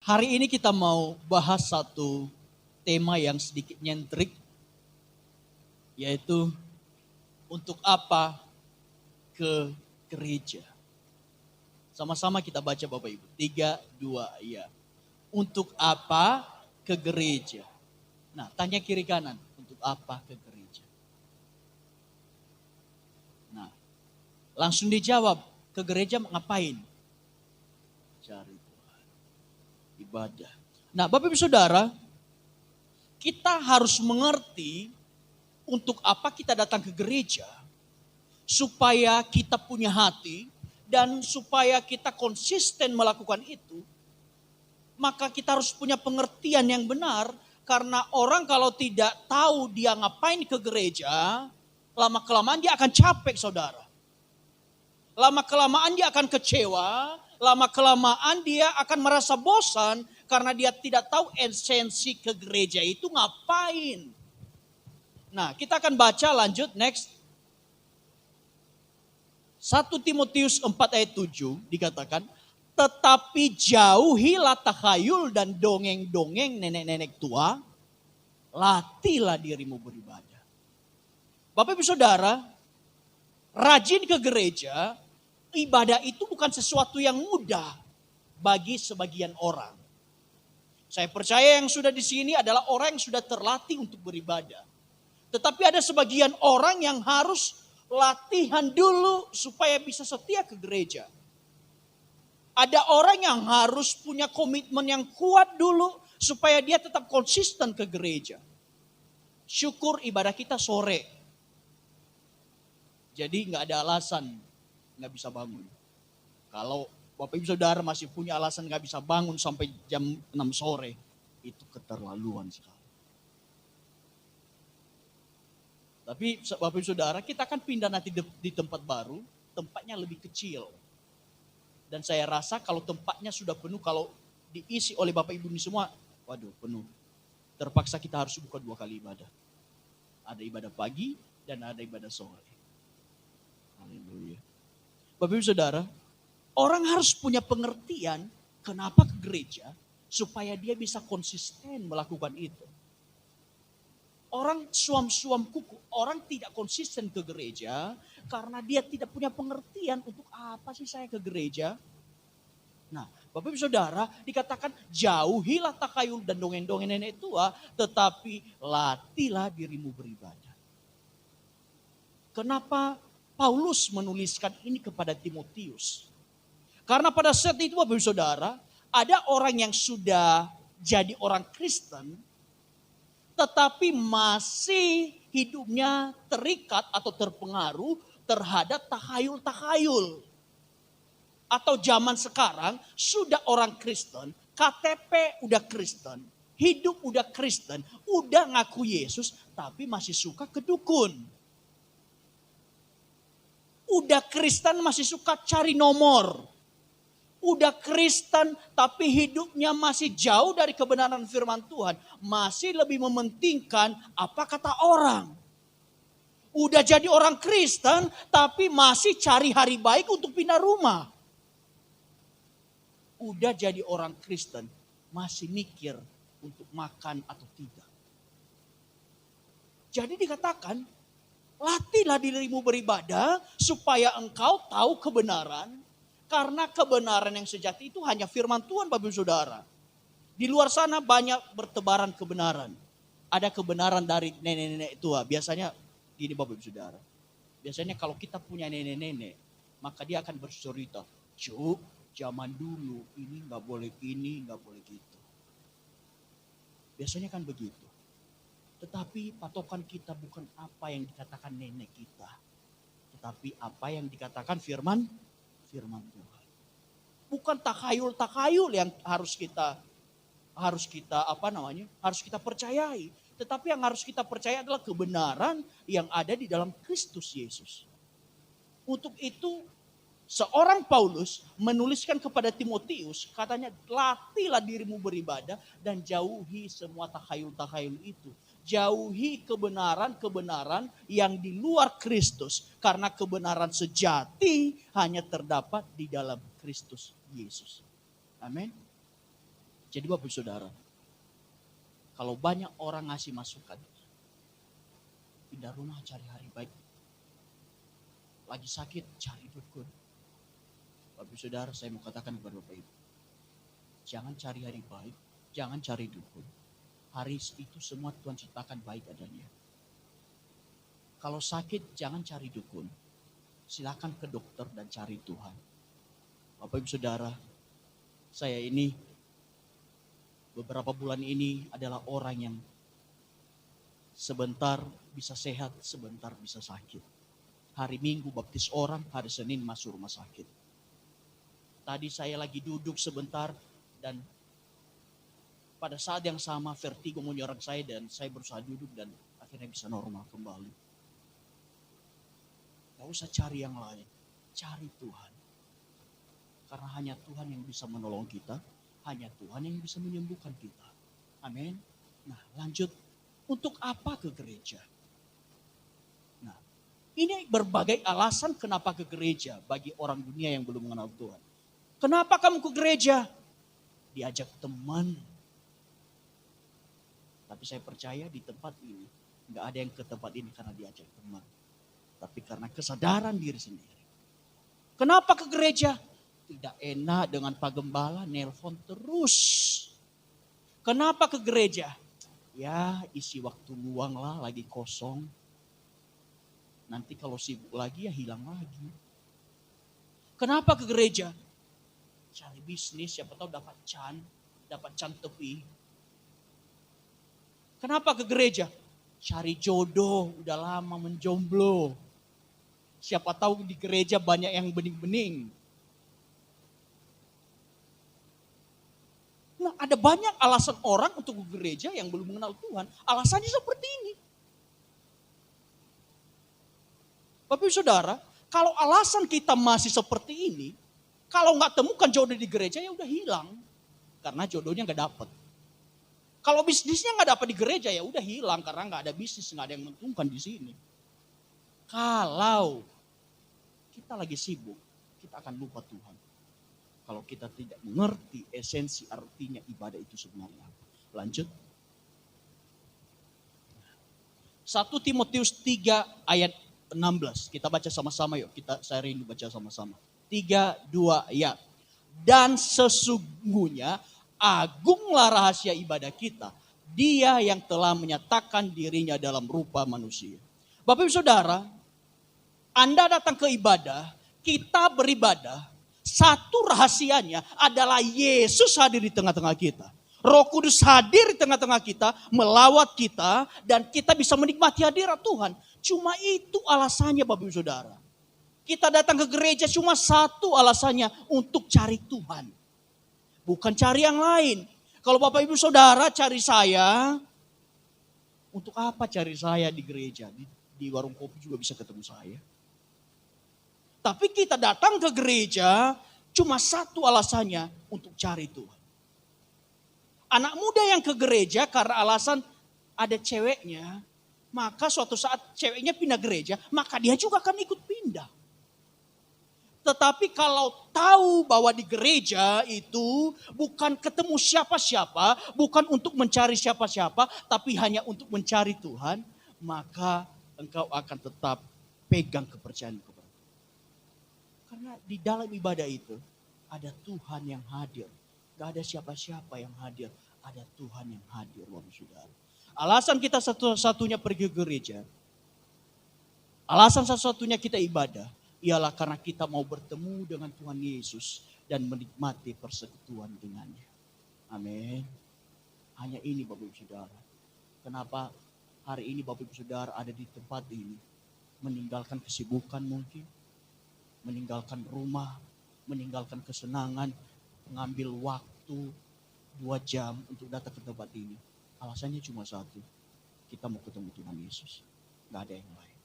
Hari ini kita mau bahas satu tema yang sedikit nyentrik, yaitu untuk apa ke gereja. Sama-sama kita baca Bapak Ibu. 3, 2, ya. Untuk apa ke gereja? Nah, tanya kiri kanan. Untuk apa ke gereja? Nah, langsung dijawab. Ke gereja ngapain? Cari Tuhan. Ibadah. Nah, Bapak Ibu Saudara, kita harus mengerti untuk apa kita datang ke gereja, supaya kita punya hati dan supaya kita konsisten melakukan itu. Maka kita harus punya pengertian yang benar, karena orang kalau tidak tahu dia ngapain ke gereja, lama-kelamaan dia akan capek, saudara. Lama-kelamaan dia akan kecewa, lama-kelamaan dia akan merasa bosan karena dia tidak tahu esensi ke gereja itu ngapain. Nah, kita akan baca lanjut next. 1 Timotius 4 ayat 7 dikatakan, tetapi jauhilah takhayul dan dongeng-dongeng nenek-nenek tua, latihlah dirimu beribadah. Bapak Ibu Saudara, rajin ke gereja, ibadah itu bukan sesuatu yang mudah bagi sebagian orang. Saya percaya yang sudah di sini adalah orang yang sudah terlatih untuk beribadah. Tetapi ada sebagian orang yang harus latihan dulu supaya bisa setia ke gereja. Ada orang yang harus punya komitmen yang kuat dulu supaya dia tetap konsisten ke gereja. Syukur ibadah kita sore. Jadi gak ada alasan gak bisa bangun. Kalau Bapak Ibu Saudara masih punya alasan gak bisa bangun sampai jam 6 sore, itu keterlaluan sekali. Tapi Bapak Ibu Saudara, kita akan pindah nanti di tempat baru, tempatnya lebih kecil. Dan saya rasa kalau tempatnya sudah penuh, kalau diisi oleh Bapak Ibu ini semua, waduh penuh. Terpaksa kita harus buka 2 kali ibadah. Ada ibadah pagi dan ada ibadah sore. Haleluya. Bapak Ibu Saudara, orang harus punya pengertian kenapa ke gereja, supaya dia bisa konsisten melakukan itu. Orang suam-suam kuku, orang tidak konsisten ke gereja karena dia tidak punya pengertian untuk apa sih saya ke gereja. Nah, Bapak Ibu Saudara, dikatakan jauhilah takhayul dan dongeng-dongeng nenek tua, tetapi latihlah dirimu beribadah. Kenapa Paulus menuliskan ini kepada Timotius? Karena pada saat itu Bapak Ibu Saudara, ada orang yang sudah jadi orang Kristen, tetapi masih hidupnya terikat atau terpengaruh terhadap takhayul-takhayul. Atau zaman sekarang sudah orang Kristen, KTP udah Kristen, hidup udah Kristen, udah ngaku Yesus, tapi masih suka ke dukun. Udah Kristen masih suka cari nomor. Udah Kristen tapi hidupnya masih jauh dari kebenaran firman Tuhan. Masih lebih mementingkan apa kata orang. Udah jadi orang Kristen tapi masih cari hari baik untuk pindah rumah. Udah jadi orang Kristen masih mikir untuk makan atau tidak. Jadi dikatakan, latihlah dirimu beribadah supaya engkau tahu kebenaran. Karena kebenaran yang sejati itu hanya firman Tuhan, Bapak Ibu Saudara. Di luar sana banyak bertebaran kebenaran. Ada kebenaran dari nenek-nenek tua. Biasanya gini Bapak Ibu Saudara. Biasanya kalau kita punya nenek-nenek, maka dia akan bercerita, "Cuk, zaman dulu ini gak boleh ini, gak boleh gitu." Biasanya kan begitu. Tetapi patokan kita bukan apa yang dikatakan nenek kita. Tetapi apa yang dikatakan firman Tuhan. Bukan takhayul-takhayul yang harus kita percayai. Tetapi yang harus kita percaya adalah kebenaran yang ada di dalam Kristus Yesus. Untuk itu seorang Paulus menuliskan kepada Timotius, katanya latihlah dirimu beribadah dan jauhi semua takhayul-takhayul itu. Jauhi kebenaran-kebenaran yang di luar Kristus. Karena kebenaran sejati hanya terdapat di dalam Kristus Yesus. Amin. Jadi Bapak Ibu Saudara, kalau banyak orang ngasih masukan, pindah rumah cari hari baik. Lagi sakit cari dukun. Bapak Ibu Saudara, saya mau katakan kepada Bapak Ibu, jangan cari hari baik, jangan cari dukun. Hari itu semua Tuhan ciptakan baik adanya. Kalau sakit jangan cari dukun. Silakan ke dokter dan cari Tuhan. Bapak Ibu Saudara, saya ini beberapa bulan ini adalah orang yang sebentar bisa sehat, sebentar bisa sakit. Hari Minggu baptis orang, hari Senin masuk rumah sakit. Tadi saya lagi duduk sebentar dan pada saat yang sama vertigo menyerang saya dan saya berusaha duduk dan akhirnya bisa normal kembali. Gak usah cari yang lain, cari Tuhan. Karena hanya Tuhan yang bisa menolong kita, hanya Tuhan yang bisa menyembuhkan kita. Amin. Nah lanjut, untuk apa ke gereja? Nah ini berbagai alasan kenapa ke gereja bagi orang dunia yang belum mengenal Tuhan. Kenapa kamu ke gereja? Diajak teman. Tapi saya percaya di tempat ini, gak ada yang ke tempat ini karena diajak teman. Tapi karena kesadaran diri sendiri. Kenapa ke gereja? Tidak enak dengan Pak Gembala, nelpon terus. Kenapa ke gereja? Ya isi waktu luang lah, lagi kosong. Nanti kalau sibuk lagi ya hilang lagi. Kenapa ke gereja? Cari bisnis, siapa tahu dapat can tepi. Kenapa ke gereja? Cari jodoh, udah lama menjomblo. Siapa tahu di gereja banyak yang bening-bening. Nah, ada banyak alasan orang untuk ke gereja yang belum mengenal Tuhan. Alasannya seperti ini. Bapak Ibu Saudara, kalau alasan kita masih seperti ini, kalau nggak temukan jodoh di gereja ya udah hilang. Karena jodohnya nggak dapat. Kalau bisnisnya nggak dapat di gereja ya udah hilang karena nggak ada bisnis, nggak ada yang menguntungkan di sini. Kalau kita lagi sibuk, kita akan lupa Tuhan. Kalau kita tidak mengerti esensi artinya ibadah itu sebenarnya. Lanjut. 1 Timotius 3 ayat 16. Kita baca sama-sama yuk. Saya rindu baca sama-sama. 3, 2 ayat. Dan sesungguhnya agunglah rahasia ibadah kita. Dia yang telah menyatakan dirinya dalam rupa manusia. Bapak Ibu Saudara, Anda datang ke ibadah, kita beribadah. Satu rahasianya adalah Yesus hadir di tengah-tengah kita. Roh Kudus hadir di tengah-tengah kita, melawat kita, dan kita bisa menikmati hadirat Tuhan. Cuma itu alasannya Bapak Ibu Saudara. Kita datang ke gereja cuma satu alasannya, untuk cari Tuhan. Bukan cari yang lain. Kalau Bapak Ibu Saudara cari saya, untuk apa cari saya di gereja? Di warung kopi juga bisa ketemu saya. Tapi kita datang ke gereja cuma satu alasannya, untuk cari Tuhan. Anak muda yang ke gereja karena alasan ada ceweknya, maka suatu saat ceweknya pindah gereja, maka dia juga akan ikut pindah. Tetapi kalau tahu bahwa di gereja itu bukan ketemu siapa-siapa, bukan untuk mencari siapa-siapa, tapi hanya untuk mencari Tuhan, maka engkau akan tetap pegang kepercayaan kepada Tuhan. Karena di dalam ibadah itu ada Tuhan yang hadir. Gak ada siapa-siapa yang hadir, ada Tuhan yang hadir, Bapak Saudara. Alasan kita satu-satunya pergi ke gereja, alasan satu-satunya kita ibadah, ialah karena kita mau bertemu dengan Tuhan Yesus dan menikmati persekutuan dengannya. Amin. Hanya ini Bapak Ibu Saudara. Kenapa hari ini Bapak Ibu Saudara ada di tempat ini? Meninggalkan kesibukan mungkin, meninggalkan rumah, meninggalkan kesenangan, mengambil waktu 2 jam untuk datang ke tempat ini. Alasannya cuma satu, kita mau ketemu Tuhan Yesus. Gak ada yang lain.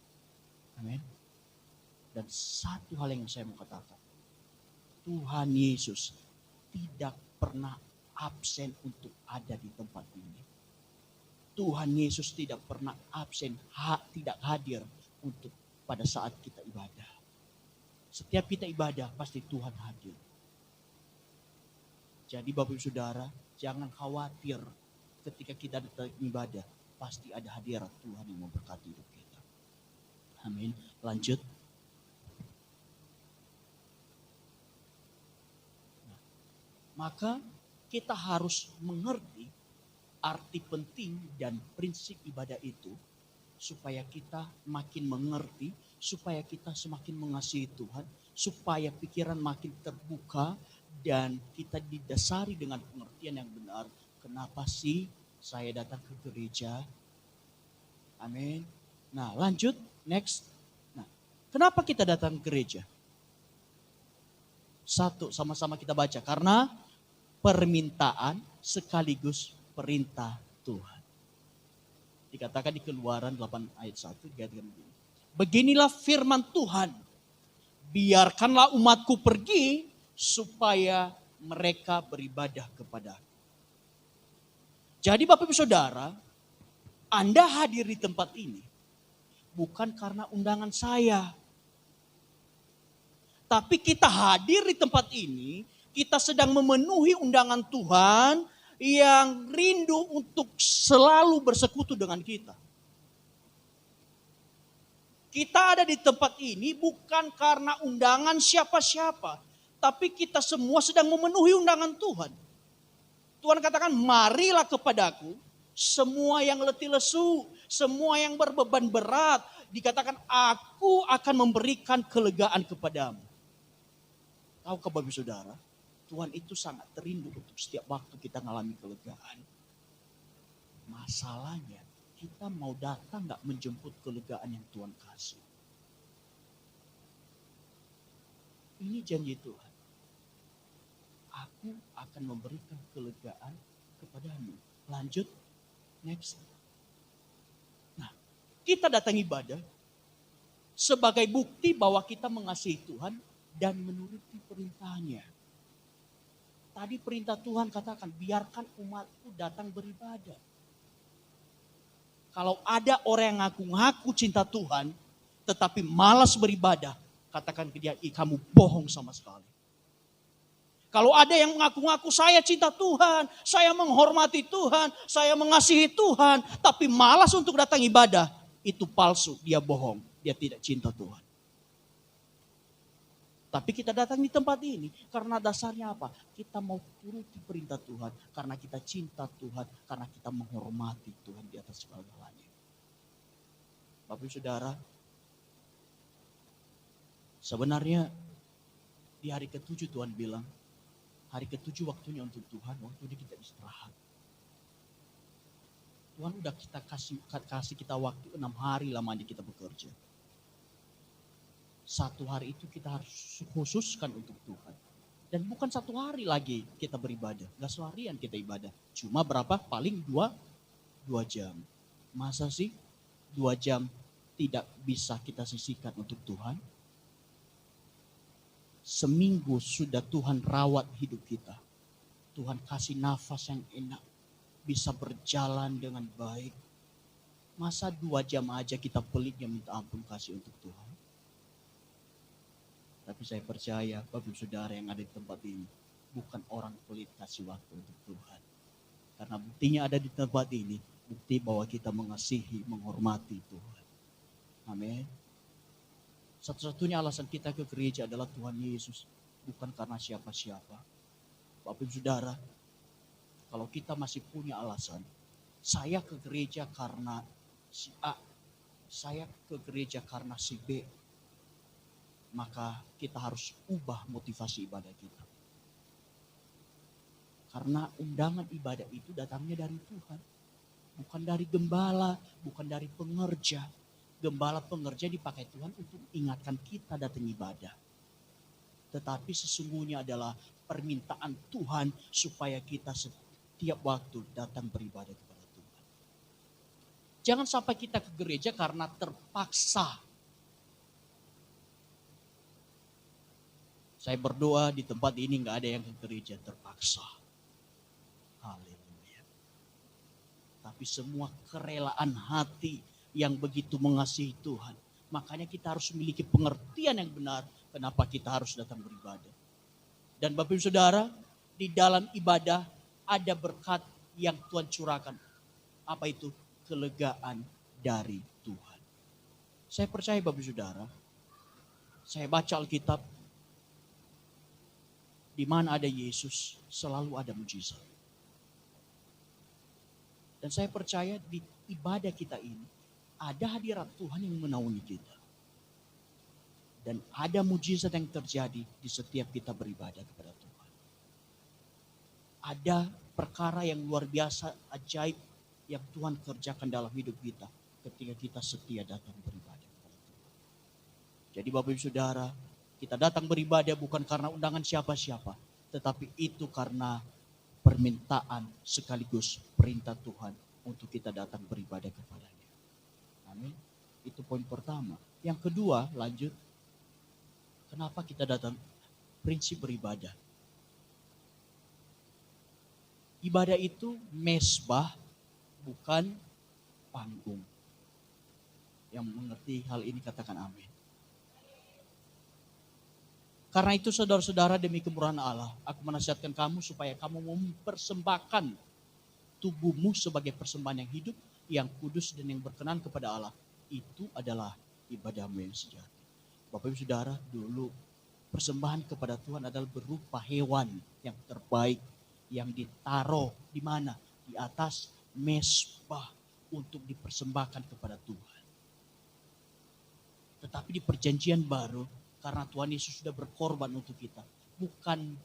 Amin. Dan satu hal yang saya mau katakan, Tuhan Yesus tidak pernah absen untuk ada di tempat ini. Tuhan Yesus tidak pernah absen, tidak hadir untuk pada saat kita ibadah. Setiap kita ibadah pasti Tuhan hadir. Jadi Bapak Ibu Saudara, Jangan khawatir ketika kita datang ibadah. Pasti ada hadirat Tuhan yang memberkati hidup kita. Amin. Lanjut. Maka kita harus mengerti arti penting dan prinsip ibadah itu. Supaya kita makin mengerti, supaya kita semakin mengasihi Tuhan. Supaya pikiran makin terbuka dan kita didasari dengan pengertian yang benar. Kenapa sih saya datang ke gereja? Amin. Nah lanjut, next. Nah, kenapa kita datang ke gereja? Satu, sama-sama kita baca. Karena permintaan sekaligus perintah Tuhan. Dikatakan di Keluaran 8 ayat 1. Dikatakan begini. Beginilah firman Tuhan. Biarkanlah umatku pergi supaya mereka beribadah kepadaku. Jadi Bapak Ibu Saudara, Anda hadir di tempat ini bukan karena undangan saya. Tapi kita hadir di tempat ini, kita sedang memenuhi undangan Tuhan yang rindu untuk selalu bersekutu dengan kita. Kita ada di tempat ini bukan karena undangan siapa-siapa. Tapi kita semua sedang memenuhi undangan Tuhan. Tuhan katakan, marilah kepadaku semua yang letih lesu, semua yang berbeban berat. Dikatakan, aku akan memberikan kelegaan kepadamu. Tahukah Bapak Saudara, Tuhan itu sangat terindu untuk setiap waktu kita mengalami kelegaan. Masalahnya, kita mau datang gak menjemput kelegaan yang Tuhan kasih. Ini janji Tuhan. Aku akan memberikan kelegaan kepadamu. Lanjut, next. Nah, kita datang ibadah sebagai bukti bahwa kita mengasihi Tuhan dan menuruti perintahnya. Tadi perintah Tuhan katakan, biarkan umatku datang beribadah. Kalau ada orang yang ngaku-ngaku cinta Tuhan, tetapi malas beribadah, katakan ke dia, kamu bohong sama sekali. Kalau ada yang mengaku-ngaku saya cinta Tuhan, saya menghormati Tuhan, saya mengasihi Tuhan, tapi malas untuk datang ibadah, itu palsu, dia bohong, dia tidak cinta Tuhan. Tapi kita datang di tempat ini karena dasarnya apa? Kita mau turuti perintah Tuhan, karena kita cinta Tuhan, karena kita menghormati Tuhan di atas segala-galanya. Bapak Saudara, sebenarnya di hari ke-7 Tuhan bilang, hari ke-7 waktunya untuk Tuhan, waktunya kita istirahat. Tuhan udah kita kasih kita waktu 6 hari lamanya kita bekerja. 1 hari itu kita harus khususkan untuk Tuhan. Dan bukan 1 hari lagi kita beribadah. Gak seharian kita ibadah. Cuma berapa? Paling 2 jam. Masa sih 2 jam tidak bisa kita sisihkan untuk Tuhan? Seminggu sudah Tuhan rawat hidup kita. Tuhan kasih nafas yang enak. Bisa berjalan dengan baik. Masa 2 jam aja kita pelitnya minta ampun kasih untuk Tuhan? Tapi saya percaya Bapak Saudara yang ada di tempat ini bukan orang pelit kasih waktu untuk Tuhan. Karena buktinya ada di tempat ini, bukti bahwa kita mengasihi, menghormati Tuhan. Amin. Satu-satunya alasan kita ke gereja adalah Tuhan Yesus, bukan karena siapa-siapa. Bapak Saudara, kalau kita masih punya alasan, saya ke gereja karena si A, saya ke gereja karena si B, maka kita harus ubah motivasi ibadah kita. Karena undangan ibadah itu datangnya dari Tuhan. Bukan dari gembala, bukan dari pengerja. Gembala pengerja dipakai Tuhan untuk ingatkan kita datang ibadah. Tetapi sesungguhnya adalah permintaan Tuhan supaya kita setiap waktu datang beribadah kepada Tuhan. Jangan sampai kita ke gereja karena terpaksa. Saya berdoa di tempat ini gak ada yang ke gereja terpaksa. Haleluya. Tapi semua kerelaan hati yang begitu mengasihi Tuhan. Makanya kita harus memiliki pengertian yang benar kenapa kita harus datang beribadah. Dan Bapak Ibu Saudara, di dalam ibadah ada berkat yang Tuhan curahkan. Apa itu? Kelegaan dari Tuhan. Saya percaya Bapak Saudara, saya baca Alkitab, di mana ada Yesus, selalu ada mujizat. Dan saya percaya di ibadah kita ini, ada hadirat Tuhan yang menaungi kita. Dan ada mujizat yang terjadi di setiap kita beribadah kepada Tuhan. Ada perkara yang luar biasa, ajaib yang Tuhan kerjakan dalam hidup kita ketika kita setia datang beribadah kepada Tuhan. Jadi Bapak Ibu Saudara, kita datang beribadah bukan karena undangan siapa-siapa, tetapi itu karena permintaan sekaligus perintah Tuhan untuk kita datang beribadah kepada-Nya. Amin. Itu poin pertama. Yang kedua, lanjut. Kenapa kita datang? Prinsip beribadah. Ibadah itu mesbah, bukan panggung. Yang mengerti hal ini katakan amin. Karena itu saudara-saudara, demi kemurahan Allah, aku menasihatkan kamu supaya kamu mempersembahkan tubuhmu sebagai persembahan yang hidup, yang kudus dan yang berkenan kepada Allah. Itu adalah ibadahmu yang sejati. Bapak Ibu Saudara, dulu persembahan kepada Tuhan adalah berupa hewan yang terbaik yang ditaruh di mana? Di atas mesbah untuk dipersembahkan kepada Tuhan. Tetapi di perjanjian baru, karena Tuhan Yesus sudah berkorban untuk kita, bukan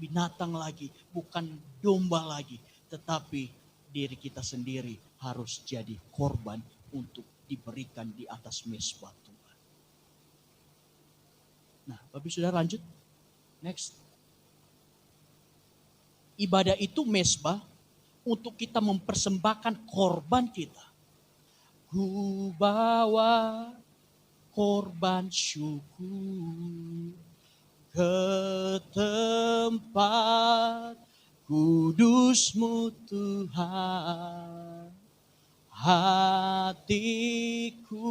binatang lagi, bukan domba lagi, tetapi diri kita sendiri harus jadi korban untuk diberikan di atas mesbah Tuhan. Nah, Bapak Saudara lanjut. Next. Ibadah itu mesbah untuk kita mempersembahkan korban kita. Ku bawa korban syukur ke tempat kudus-Mu Tuhan. Hatiku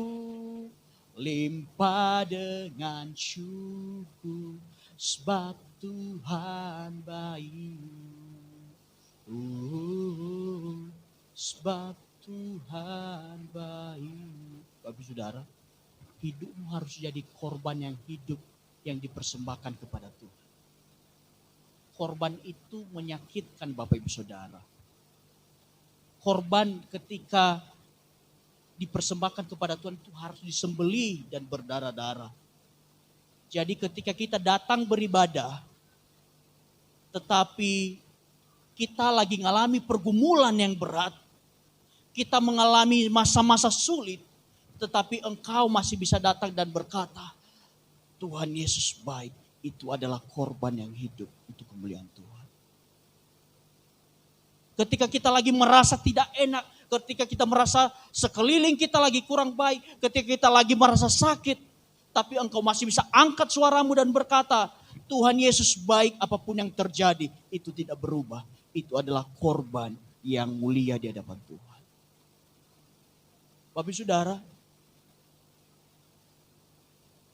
limpah dengan syukur sebab Tuhan baik. Sebab Tuhan baik. Bapak Saudara, hidupmu harus jadi korban yang hidup yang dipersembahkan kepada Tuhan. Korban itu menyakitkan Bapak Ibu Saudara. Korban ketika dipersembahkan kepada Tuhan itu harus disembelih dan berdarah-darah. Jadi ketika kita datang beribadah, tetapi kita lagi mengalami pergumulan yang berat, kita mengalami masa-masa sulit, tetapi engkau masih bisa datang dan berkata, Tuhan Yesus baik, itu adalah korban yang hidup untuk kemuliaan Tuhan. Ketika kita lagi merasa tidak enak, ketika kita merasa sekeliling kita lagi kurang baik, ketika kita lagi merasa sakit, tapi engkau masih bisa angkat suaramu dan berkata, Tuhan Yesus baik, apapun yang terjadi, itu tidak berubah. Itu adalah korban yang mulia di hadapan Tuhan. Bapak Saudara,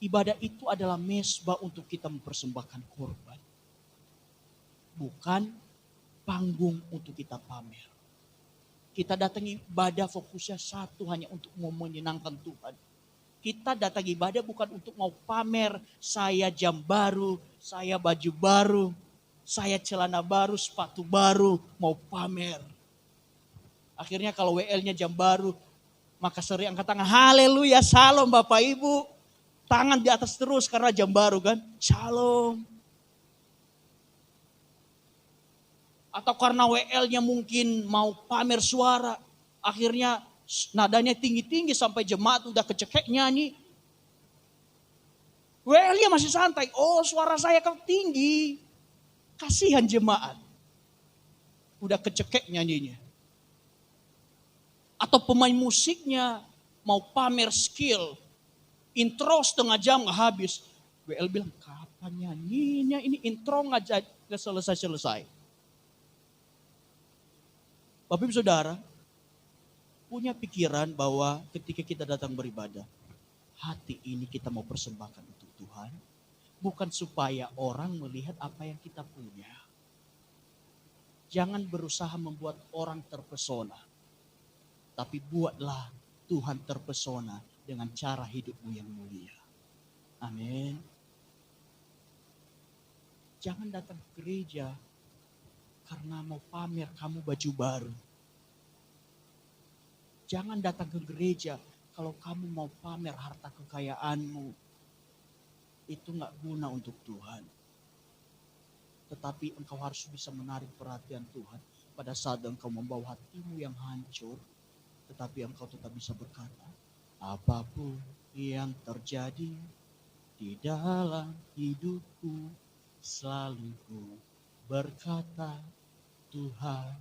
ibadah itu adalah mesbah untuk kita mempersembahkan korban. Bukan panggung untuk kita pamer. Kita datang ibadah fokusnya satu, hanya untuk mau menyenangkan Tuhan. Kita datang ibadah bukan untuk mau pamer, saya jam baru, saya baju baru, saya celana baru, sepatu baru, mau pamer. Akhirnya kalau WL-nya jam baru, maka sering angkat tangan, haleluya, salam Bapak Ibu. Tangan di atas terus karena jam baru kan, shalom. Atau karena WL-nya mungkin mau pamer suara, akhirnya nadanya tinggi-tinggi sampai jemaat udah kecekek nyanyi. WL-nya masih santai, oh suara saya kan tinggi. Kasihan jemaat. Udah kecekek nyanyinya. Atau pemain musiknya mau pamer skill. Intro setengah jam gak habis. WL bilang, kapan nyanyinya? Ini intro gak selesai-selesai. Bapak Ibu Saudara, punya pikiran bahwa ketika kita datang beribadah, hati ini kita mau persembahkan untuk Tuhan. Bukan supaya orang melihat apa yang kita punya. Jangan berusaha membuat orang terpesona. Tapi buatlah Tuhan terpesona dengan cara hidupmu yang mulia. Amin. Jangan datang ke gereja karena mau pamer kamu baju baru. Jangan datang ke gereja kalau kamu mau pamer harta kekayaanmu. Itu gak guna untuk Tuhan. Tetapi engkau harus bisa menarik perhatian Tuhan pada saat engkau membawa hatimu yang hancur. Tetapi engkau tetap bisa berkata, apapun yang terjadi di dalam hidupku, selalu ku berkata, Tuhan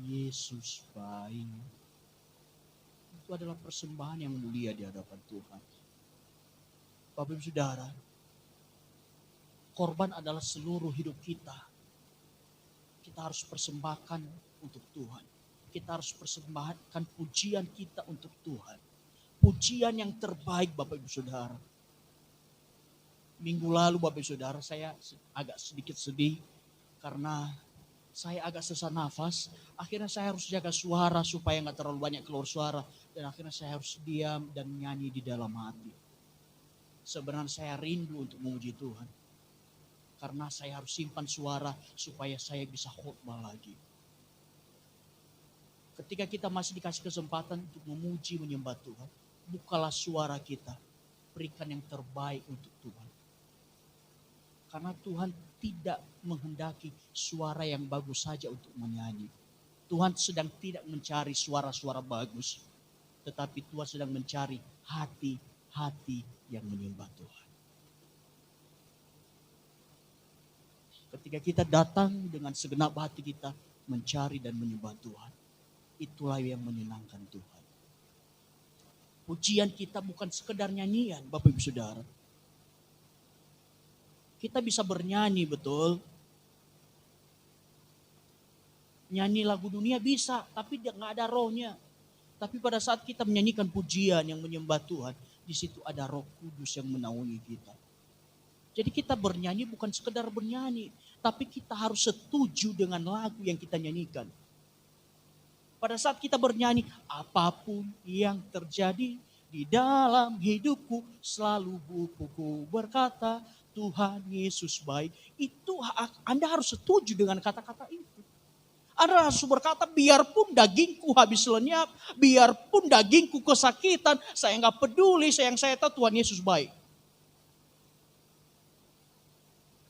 Yesus baik. Itu adalah persembahan yang mulia di hadapan Tuhan. Bapak Ibu Saudara, korban adalah seluruh hidup kita. Kita harus persembahkan untuk Tuhan. Kita harus persembahkan pujian kita untuk Tuhan. Pujian yang terbaik Bapak Ibu Saudara. Minggu lalu Bapak Ibu Saudara saya agak sedikit sedih karena saya agak sesak nafas. Akhirnya saya harus jaga suara supaya gak terlalu banyak keluar suara. Dan akhirnya saya harus diam dan nyanyi di dalam hati. Sebenarnya saya rindu untuk memuji Tuhan. Karena saya harus simpan suara supaya saya bisa khotbah lagi. Ketika kita masih dikasih kesempatan untuk memuji, menyembah Tuhan, bukalah suara kita. Berikan yang terbaik untuk Tuhan. Karena Tuhan tidak menghendaki suara yang bagus saja untuk menyanyi. Tuhan sedang tidak mencari suara-suara bagus. Tetapi Tuhan sedang mencari hati-hati yang menyembah Tuhan. Ketika kita datang dengan segenap hati kita mencari dan menyembah Tuhan. Itulah yang menyenangkan Tuhan. Pujian kita bukan sekedar nyanyian Bapak Ibu Saudara. Kita bisa bernyanyi betul. Nyanyi lagu dunia bisa, tapi gak ada rohnya. Tapi pada saat kita menyanyikan pujian yang menyembah Tuhan, di situ ada Roh Kudus yang menaungi kita. Jadi kita bernyanyi bukan sekedar bernyanyi, tapi kita harus setuju dengan lagu yang kita nyanyikan. Pada saat kita bernyanyi, apapun yang terjadi di dalam hidupku, selalu bukuku berkata, Tuhan Yesus baik. Itu Anda harus setuju dengan kata-kata itu. Anda harus berkata, biarpun dagingku habis lenyap, biarpun dagingku kesakitan, saya gak peduli, yang saya tahu Tuhan Yesus baik.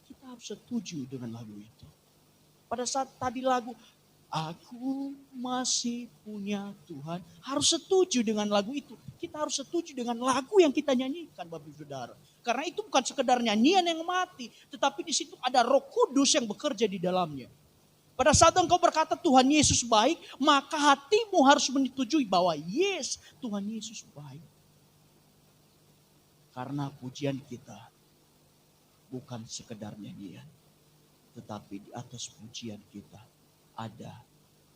Kita harus setuju dengan lagu itu. Pada saat tadi lagu, aku masih punya Tuhan, harus setuju dengan lagu itu. Kita harus setuju dengan lagu yang kita nyanyikan Bapak Ibu Saudara. Karena itu bukan sekedar nyanyian yang mati, tetapi di situ ada Roh Kudus yang bekerja di dalamnya. Pada saat engkau berkata Tuhan Yesus baik, maka hatimu harus menyetujui bahwa yes, Tuhan Yesus baik. Karena pujian kita bukan sekedar nyanyian, tetapi di atas pujian kita ada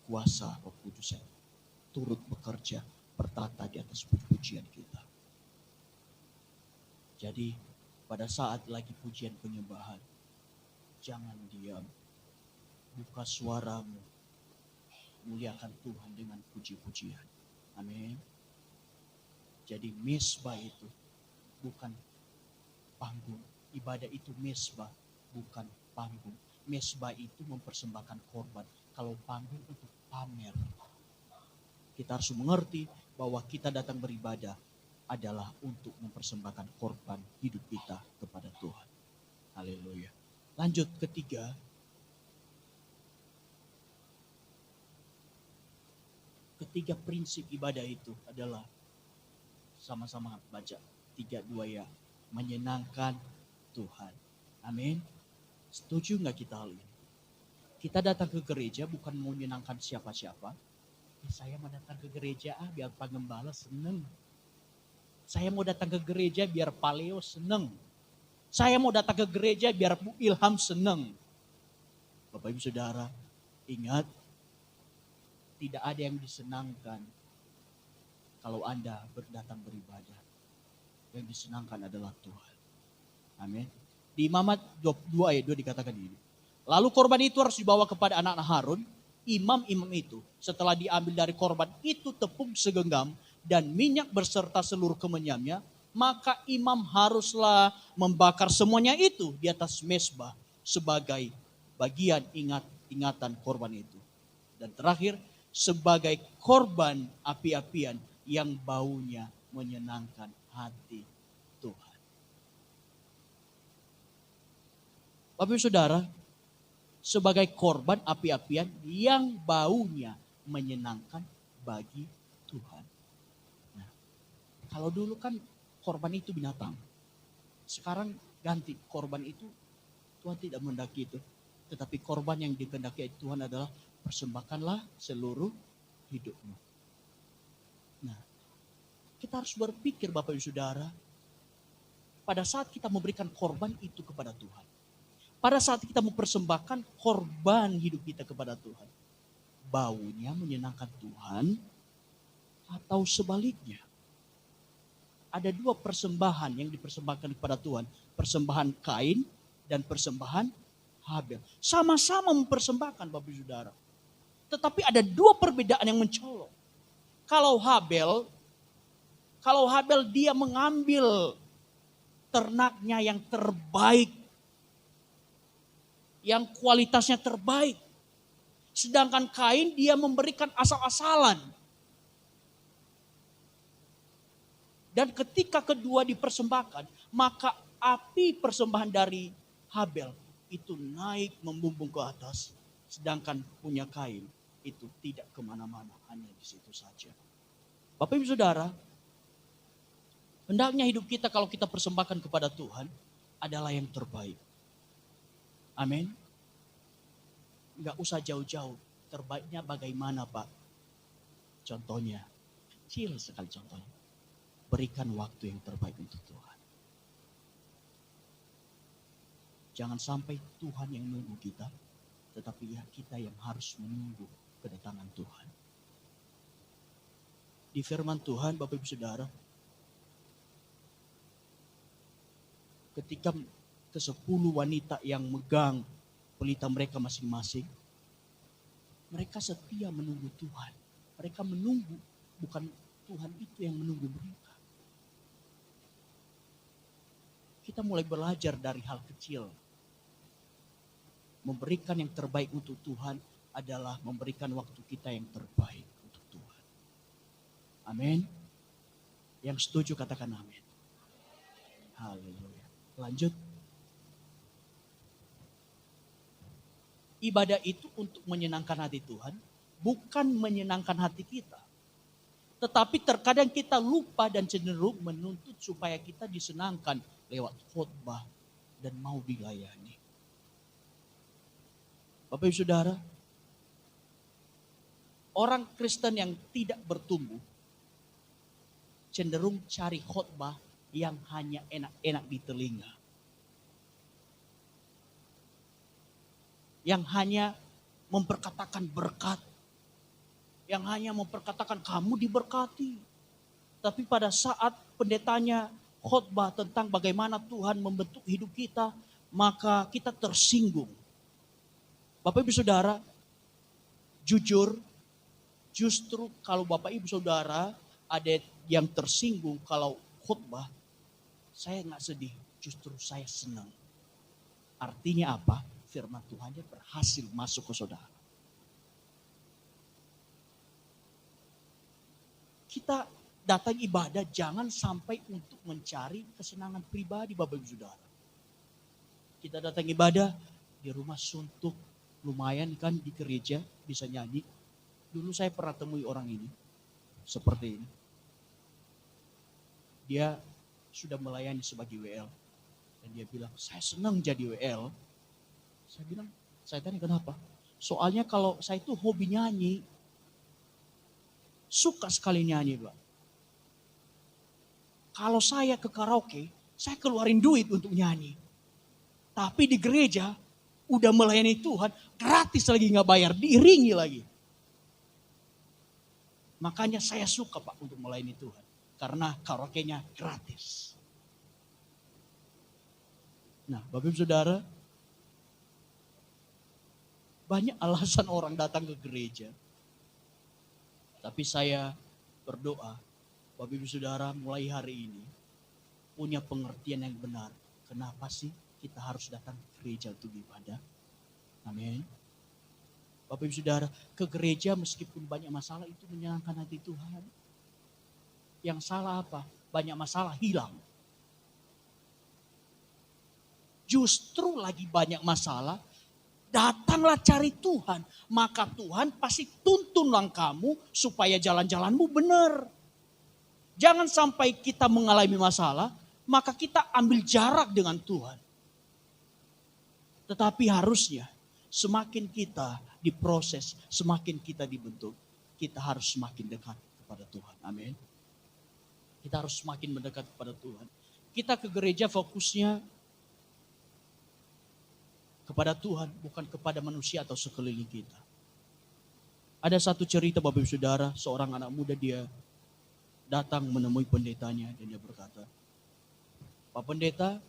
kuasa Roh Kudus yang turut bekerja, bertata di atas pujian kita. Jadi pada saat lagi pujian penyembahan, jangan diam. Buka suaramu, muliakan Tuhan dengan puji-pujian. Amin. Jadi mesbah itu bukan panggung. Ibadah itu mesbah, bukan panggung. Mesbah itu mempersembahkan korban. Kalau panggung untuk pamer. Kita harus mengerti bahwa kita datang beribadah adalah untuk mempersembahkan korban hidup kita kepada Tuhan. Haleluya. Lanjut ketiga. Ketiga prinsip ibadah itu adalah sama-sama baca 3, 2 ya. Menyenangkan Tuhan. Amin. Setuju gak kita hal ini? Kita datang ke gereja bukan mau menyenangkan siapa-siapa. Saya mau datang ke gereja biar Pak Gembala seneng. Saya mau datang ke gereja biar Pak Leo seneng. Saya mau datang ke gereja biar Bu Ilham seneng. Bapak Ibu Saudara, ingat, tidak ada yang disenangkan kalau Anda datang beribadah. Yang disenangkan adalah Tuhan. Amin. Di Imamat 2 ayat 2 dikatakan ini. Lalu korban itu harus dibawa kepada anak-anak Harun. imam-imam itu setelah diambil dari korban itu tepung segenggam dan minyak berserta seluruh kemenyannya, maka imam haruslah membakar semuanya itu di atas mezbah sebagai bagian ingatan korban itu. Dan terakhir, sebagai korban api-apian yang baunya menyenangkan hati Tuhan. Bapak Ibu Saudara, sebagai korban api-apian yang baunya menyenangkan bagi Tuhan. Nah, kalau dulu kan korban itu binatang. Sekarang ganti, korban itu Tuhan tidak mendaki itu. Tetapi korban yang dikehendaki Tuhan adalah persembahkanlah seluruh hidupmu. Nah, kita harus berpikir Bapak Ibu Saudara, pada saat kita memberikan korban itu kepada Tuhan. Pada saat kita mempersembahkan korban hidup kita kepada Tuhan. Baunya menyenangkan Tuhan atau sebaliknya. Ada dua persembahan yang dipersembahkan kepada Tuhan. Persembahan Kain dan persembahan Habel. Sama-sama mempersembahkan Bapak Ibu Saudara. Tetapi ada dua perbedaan yang mencolok. Kalau Habel dia mengambil ternaknya yang terbaik, yang kualitasnya terbaik. Sedangkan Kain dia memberikan asal-asalan. Dan ketika kedua dipersembahkan, maka api persembahan dari Habel itu naik membumbung ke atas. Sedangkan punya Kain itu tidak kemana-mana, hanya di situ saja. Bapak Ibu Saudara, hendaknya hidup kita kalau kita persembahkan kepada Tuhan adalah yang terbaik. Amin. Enggak usah jauh-jauh. Terbaiknya bagaimana Pak? Contohnya, kecil sekali contohnya. Berikan waktu yang terbaik untuk Tuhan. Jangan sampai Tuhan yang menunggu kita, tetapi ya kita yang harus menunggu kedatangan Tuhan. Di firman Tuhan, Bapak Ibu Saudara, ketika ke-10 wanita yang megang pelita mereka masing-masing, mereka setia menunggu Tuhan. Mereka menunggu, bukan Tuhan itu yang menunggu mereka. Kita mulai belajar dari hal kecil. Memberikan yang terbaik untuk Tuhan adalah memberikan waktu kita yang terbaik untuk Tuhan. Amin. Yang setuju katakan amin. Haleluya. Lanjut. Ibadah itu untuk menyenangkan hati Tuhan, bukan menyenangkan hati kita. Tetapi terkadang kita lupa dan cenderung menuntut supaya kita disenangkan lewat khotbah dan mau dilayani. Bapak Ibu Saudara, orang Kristen yang tidak bertumbuh cenderung cari khotbah yang hanya enak-enak di telinga. Yang hanya memperkatakan berkat. Yang hanya memperkatakan kamu diberkati. Tapi pada saat pendetanya khotbah tentang bagaimana Tuhan membentuk hidup kita, maka kita tersinggung. Bapak Ibu Saudara, jujur, justru kalau Bapak Ibu Saudara ada yang tersinggung kalau khotbah, saya nggak sedih, justru saya senang. Artinya apa? Firman Tuhannya berhasil masuk ke saudara. Kita datang ibadah jangan sampai untuk mencari kesenangan pribadi Bapak Ibu Saudara. Kita datang ibadah di rumah suntuk, lumayan kan di gereja bisa nyanyi. Dulu saya pernah temui orang ini, seperti ini. Dia sudah melayani sebagai WL. Dan dia bilang, saya senang jadi WL. Saya bilang, saya tanya kenapa? Soalnya kalau saya itu hobi nyanyi. Suka sekali nyanyi, Pak. Kalau saya ke karaoke, saya keluarin duit untuk nyanyi. Tapi di gereja, udah melayani Tuhan, gratis lagi gak bayar, diiringi lagi. Makanya saya suka Pak untuk melayani Tuhan. Karena karaoke-nya gratis. Nah Bapak Ibu Saudara, Banyak alasan orang datang ke gereja. Tapi saya berdoa, Bapak Ibu Saudara mulai hari ini punya pengertian yang benar. Kenapa sih kita harus datang ke gereja untuk ibadah? Amin. Bapak Ibu Saudara, ke gereja meskipun banyak masalah itu menyenangkan hati Tuhan. Yang salah apa? Banyak masalah hilang. Justru lagi banyak masalah, datanglah cari Tuhan. Maka Tuhan pasti tuntunlah kamu supaya jalan-jalanmu benar. Jangan sampai kita mengalami masalah, maka kita ambil jarak dengan Tuhan. Tetapi harusnya semakin kita diproses, semakin kita dibentuk, kita harus semakin dekat kepada Tuhan. Amin. Kita harus semakin mendekat kepada Tuhan. Kita ke gereja fokusnya kepada Tuhan, bukan kepada manusia atau sekeliling kita. Ada satu cerita Bapak Ibu Saudara, seorang anak muda dia datang menemui pendetanya dan dia berkata, Pak Pendeta,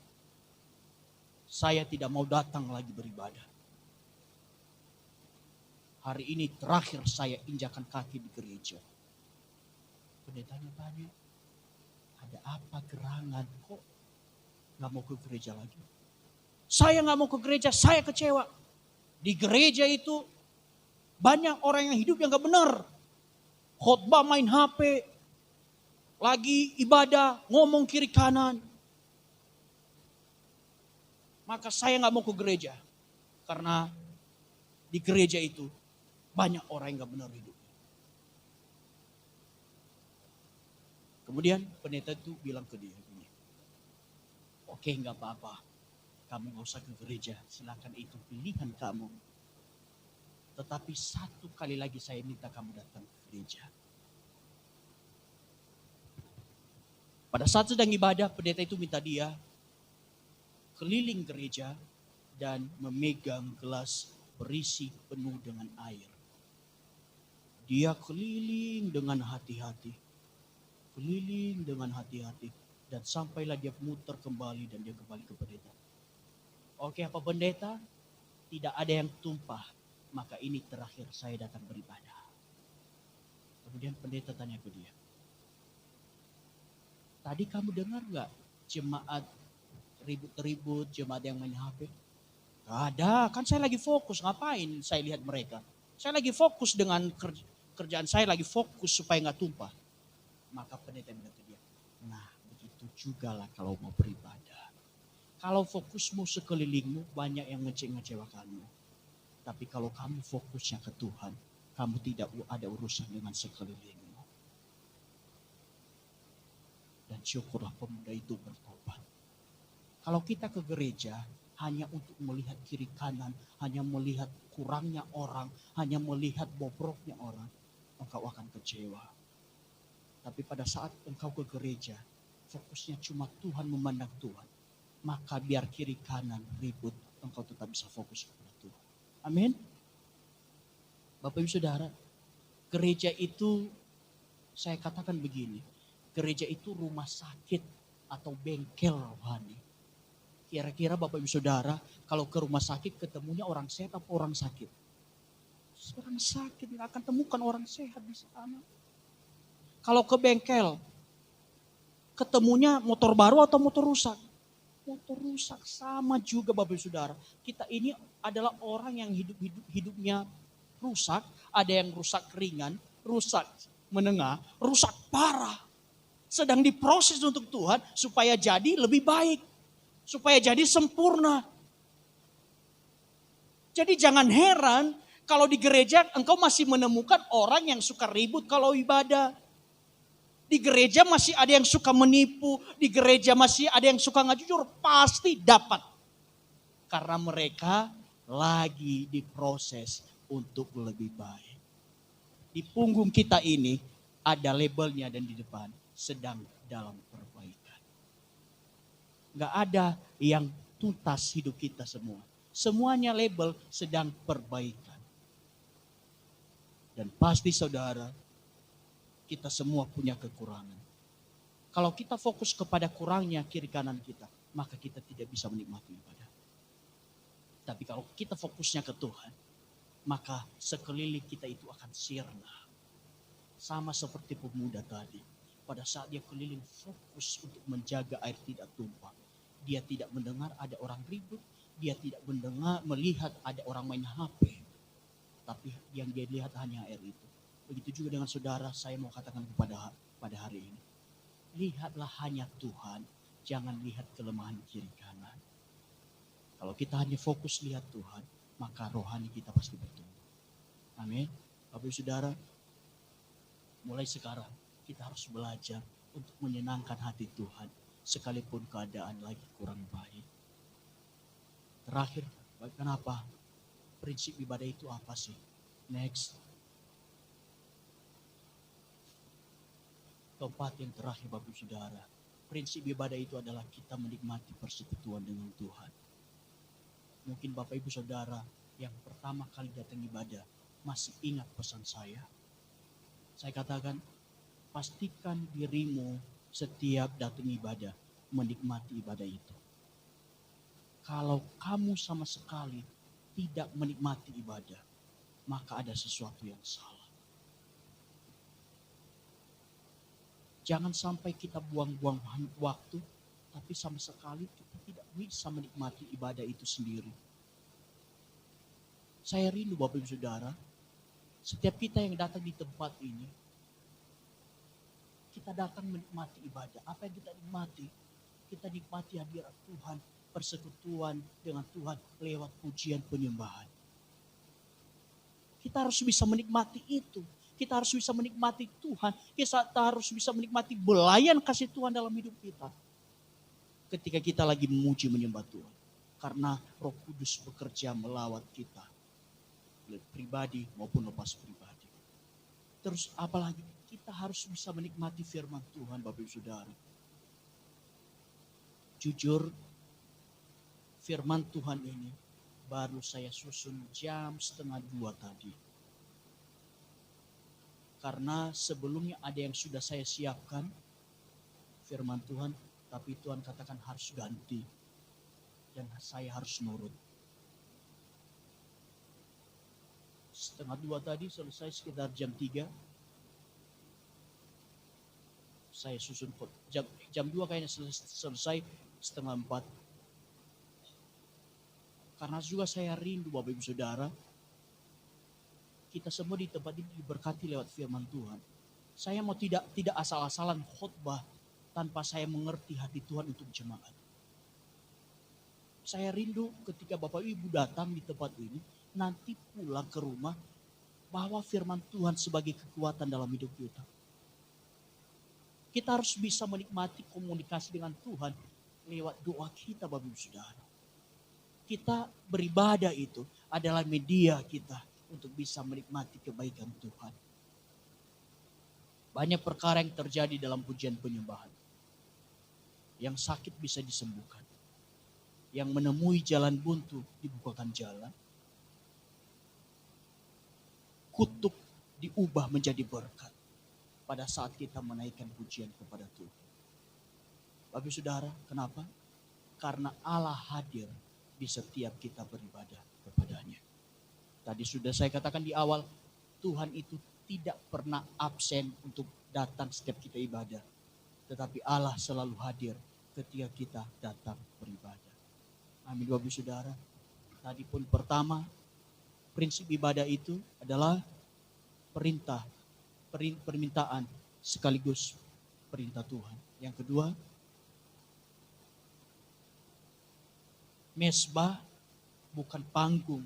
saya tidak mau datang lagi beribadah. Hari ini terakhir saya injakan kaki di gereja. Pendetanya tanya, ada apa gerangan kok gak mau ke gereja lagi? Saya gak mau ke gereja, saya kecewa. Di gereja itu banyak orang yang hidup yang gak benar. Khotbah main HP, lagi ibadah, ngomong kiri kanan. Maka saya gak mau ke gereja. Karena di gereja itu banyak orang yang gak benar hidup. Kemudian pendeta itu bilang ke dia, oke gak apa-apa, kamu gak usah ke gereja, silakan itu pilihan kamu. Tetapi satu kali lagi saya minta kamu datang ke gereja. Pada saat sedang ibadah, pendeta itu minta dia keliling gereja dan memegang gelas berisi penuh dengan air. Dia keliling dengan hati-hati. Keliling dengan hati-hati. Dan sampailah dia muter kembali dan dia kembali ke pendeta. Oke, apa pendeta? Tidak ada yang tumpah. Maka ini terakhir saya datang beribadah. Kemudian pendeta tanya ke dia. Tadi kamu dengar gak jemaat ribut-ribut, jemaat yang main HP? Gak ada, kan saya lagi fokus. Ngapain saya lihat mereka? Saya lagi fokus dengan kerjaan saya, lagi fokus supaya gak tumpah. Maka pendeta bilang ke dia, nah begitu juga lah kalau mau beribadah. Kalau fokusmu sekelilingmu, banyak yang ngecewakanmu. Tapi kalau kamu fokusnya ke Tuhan, kamu tidak ada urusan dengan sekelilingmu. Dan syukurlah pemuda itu bertobat. Kalau kita ke gereja hanya untuk melihat kiri kanan, hanya melihat kurangnya orang, hanya melihat bobroknya orang, engkau akan kecewa. Tapi pada saat engkau ke gereja, fokusnya cuma Tuhan, memandang Tuhan, maka biar kiri kanan ribut, engkau tetap bisa fokus kepada Tuhan. Amin. Bapak Ibu Saudara, gereja itu saya katakan begini, gereja itu rumah sakit atau bengkel rohani. Kira-kira Bapak Ibu Saudara, kalau ke rumah sakit ketemunya orang sehat atau orang sakit? Orang sakit, nggak akan temukan orang sehat di sana. Kalau ke bengkel, ketemunya motor baru atau motor rusak? Motor rusak, sama juga Bapak Ibu Saudara. Kita ini adalah orang yang hidupnya rusak, ada yang rusak ringan, rusak menengah, rusak parah. Sedang diproses untuk Tuhan supaya jadi lebih baik. Supaya jadi sempurna. Jadi jangan heran kalau di gereja engkau masih menemukan orang yang suka ribut kalau ibadah. Di gereja masih ada yang suka menipu. Di gereja masih ada yang suka nggak jujur. Pasti dapat. Karena mereka lagi diproses untuk lebih baik. Di punggung kita ini ada labelnya dan di depan sedang dalam perbaikan. Gak ada yang tuntas hidup kita semua. Semuanya label sedang perbaikan. Dan pasti saudara, kita semua punya kekurangan. Kalau kita fokus kepada kurangnya kiri kanan kita, maka kita tidak bisa menikmati ibadah. Tapi kalau kita fokusnya ke Tuhan, maka sekeliling kita itu akan sirna. Sama seperti pemuda tadi. Pada saat dia keliling fokus untuk menjaga air tidak tumpah. Dia tidak mendengar ada orang ribut. Dia tidak melihat ada orang main HP. Tapi yang dia lihat hanya air itu. Begitu juga dengan saudara, saya mau katakan pada hari ini. Lihatlah hanya Tuhan. Jangan lihat kelemahan kiri kanan. Kalau kita hanya fokus lihat Tuhan, maka rohani kita pasti bertumbuh. Amin. Bapak Ibu Saudara, mulai sekarang kita harus belajar untuk menyenangkan hati Tuhan sekalipun keadaan lagi kurang baik. Terakhir, kenapa? Prinsip ibadah itu apa sih? Next. Keempat yang terakhir Bapak Ibu Saudara. Prinsip ibadah itu adalah kita menikmati persekutuan dengan Tuhan. Mungkin Bapak Ibu Saudara yang pertama kali datang ibadah masih ingat pesan saya. Saya katakan, pastikan dirimu setiap datang ibadah menikmati ibadah itu. Kalau kamu sama sekali tidak menikmati ibadah, maka ada sesuatu yang salah. Jangan sampai kita buang-buang waktu, tapi sama sekali kita tidak bisa menikmati ibadah itu sendiri. Saya rindu Bapak Ibu Saudara, setiap kita yang datang di tempat ini, kita datang menikmati ibadah. Apa yang kita nikmati? Kita nikmati hadirat Tuhan, persekutuan dengan Tuhan lewat pujian penyembahan. Kita harus bisa menikmati itu. Kita harus bisa menikmati Tuhan. Kita harus bisa menikmati belayan kasih Tuhan dalam hidup kita. Ketika kita lagi memuji menyembah Tuhan. Karena Roh Kudus bekerja melawat kita. Pribadi maupun lepas pribadi. Terus apalagi kita harus bisa menikmati firman Tuhan Bapak Ibu Saudara. Jujur, firman Tuhan ini baru saya susun jam 1:30 tadi. Karena sebelumnya ada yang sudah saya siapkan firman Tuhan, tapi Tuhan katakan harus ganti. Dan saya harus nurut. 1:30 tadi selesai sekitar jam 3. Saya susun jam 2 kayaknya selesai 3:30. Karena juga saya rindu Bapak Ibu Saudara, kita semua di tempat ini diberkati lewat firman Tuhan. Saya mau tidak asal-asalan khotbah tanpa saya mengerti hati Tuhan untuk jemaat. Saya rindu ketika Bapak Ibu datang di tempat ini, nanti pulang ke rumah, bawa firman Tuhan sebagai kekuatan dalam hidup kita. Kita harus bisa menikmati komunikasi dengan Tuhan lewat doa kita Bapak Ibu Saudara. Kita beribadah itu adalah media kita untuk bisa menikmati kebaikan Tuhan. Banyak perkara yang terjadi dalam pujian penyembahan. Yang sakit bisa disembuhkan. Yang menemui jalan buntu dibukakan jalan. Kutuk diubah menjadi berkat pada saat kita menaikkan pujian kepada Tuhan. Bapak Saudara, kenapa? Karena Allah hadir di setiap kita beribadah kepadanya. Tadi sudah saya katakan di awal, Tuhan itu tidak pernah absen untuk datang setiap kita ibadah. Tetapi Allah selalu hadir ketika kita datang beribadah. Amin Bapak Saudara. Tadi pun pertama, prinsip ibadah itu adalah permintaan sekaligus perintah Tuhan. Yang kedua, mesbah bukan panggung.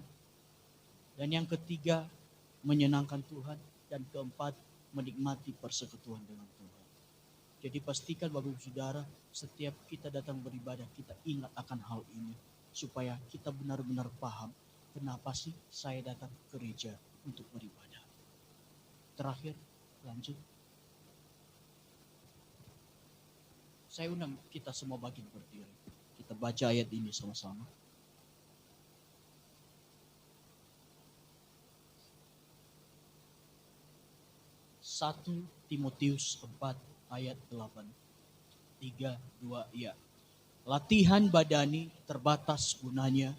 Dan yang ketiga, menyenangkan Tuhan. Dan keempat, menikmati persekutuan dengan Tuhan. Jadi pastikan Bapak Ibu Saudara, setiap kita datang beribadah, kita ingat akan hal ini. Supaya kita benar-benar paham, kenapa sih saya datang ke gereja untuk beribadah. Terakhir, lanjut. Saya undang kita semua bagi berdiri. Kita baca ayat ini sama-sama. 1 Timotius 4 ayat 8. 3, 2, ya. Latihan badani terbatas gunanya,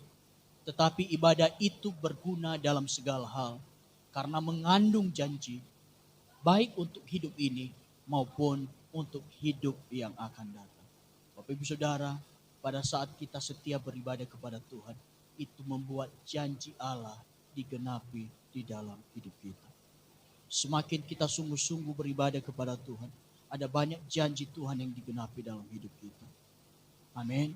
Tetapi ibadah itu berguna dalam segala hal karena mengandung janji baik untuk hidup ini maupun untuk hidup yang akan datang. Bapak Ibu Saudara, pada saat kita setia beribadah kepada Tuhan, itu membuat janji Allah digenapi di dalam hidup kita. Semakin kita sungguh-sungguh beribadah kepada Tuhan, ada banyak janji Tuhan yang digenapi dalam hidup kita. Amin.